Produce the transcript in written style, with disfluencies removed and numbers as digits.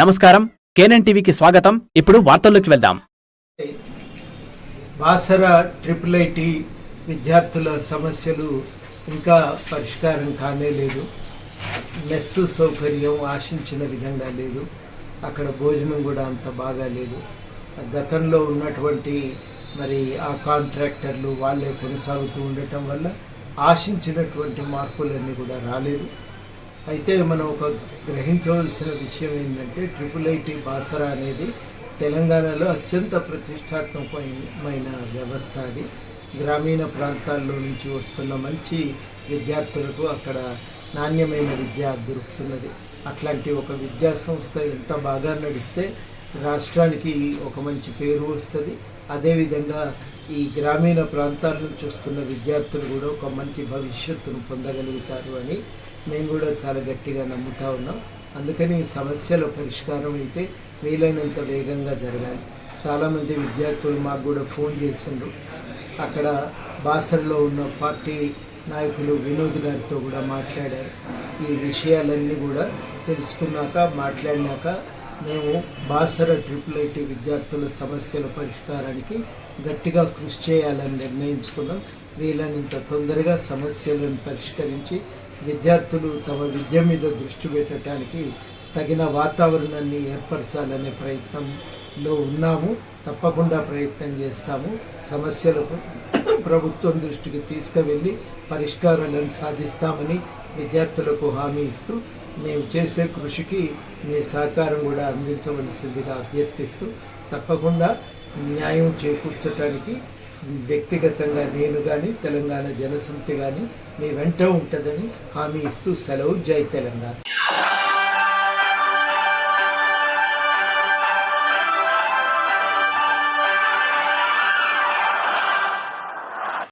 నమస్కారం, కేఎన్ఎన్ టీవీకి స్వాగతం. ఇప్పుడు వార్తల్లోకి వెళ్దాం. బాసర ట్రిపుల్ విద్యార్థుల సమస్యలు ఇంకా పరిష్కారం కానే లేదు. మెస్ సౌకర్యం ఆశించిన విధంగా లేదు. అక్కడ భోజనం కూడా అంత బాగా లేదు. గతంలో ఉన్నటువంటి ఆ కాంట్రాక్టర్లు వాళ్ళే కొనసాగుతూ ఉండటం వల్ల ఆశించినటువంటి మార్పులన్నీ కూడా రాలేదు. అయితే మనం ఒక గ్రహించవలసిన విషయం ఏంటంటే ట్రిపుల్ బాసర అనేది తెలంగాణలో అత్యంత ప్రతిష్టాత్మకమైన వ్యవస్థ. అది గ్రామీణ ప్రాంతాల్లో నుంచి వస్తున్న మంచి విద్యార్థులకు అక్కడ నాణ్యమైన విద్య దొరుకుతున్నది. అట్లాంటి ఒక విద్యా సంస్థ ఎంత బాగా నడిస్తే రాష్ట్రానికి ఒక మంచి పేరు వస్తుంది. అదేవిధంగా ఈ గ్రామీణ ప్రాంతాల నుంచి వస్తున్న విద్యార్థులు కూడా ఒక మంచి భవిష్యత్తును పొందగలుగుతారు అని మేము కూడా చాలా గట్టిగా నమ్ముతా ఉన్నాం. అందుకని సమస్యల పరిష్కారం అయితే వీలైనంత వేగంగా జరగాలి. చాలామంది విద్యార్థులు మాకు కూడా ఫోన్ చేసిండ్రు. అక్కడ బాసర్లో ఉన్న పార్టీ నాయకులు వినోద్ గారితో కూడా మాట్లాడారు. ఈ విషయాలన్నీ కూడా తెలుసుకున్నాక మాట్లాడినాక మేము బాసర ట్రిపుల్ విద్యార్థుల సమస్యల పరిష్కారానికి గట్టిగా కృషి చేయాలని నిర్ణయించుకున్నాం. వీలైనంత తొందరగా సమస్యలను పరిష్కరించి విద్యార్థులు తమ విద్య మీద దృష్టి పెట్టడానికి తగిన వాతావరణాన్ని ఏర్పరచాలనే ప్రయత్నంలో ఉన్నాము. తప్పకుండా ప్రయత్నం చేస్తాము. సమస్యలకు ప్రభుత్వం దృష్టికి తీసుకువెళ్ళి పరిష్కారాలను సాధిస్తామని విద్యార్థులకు హామీ ఇస్తూ మేము చేసే కృషికి మీ సహకారం కూడా అందించవలసిందిగా అభ్యర్థిస్తూ తప్పకుండా న్యాయం చేకూర్చడానికి వ్యక్తిగతంగా నేను కానీ తెలంగాణ జనసమితి కానీ మీ వెంట ఉంటుందని హామీ ఇస్తూ సెలవు. జై తెలంగాణ.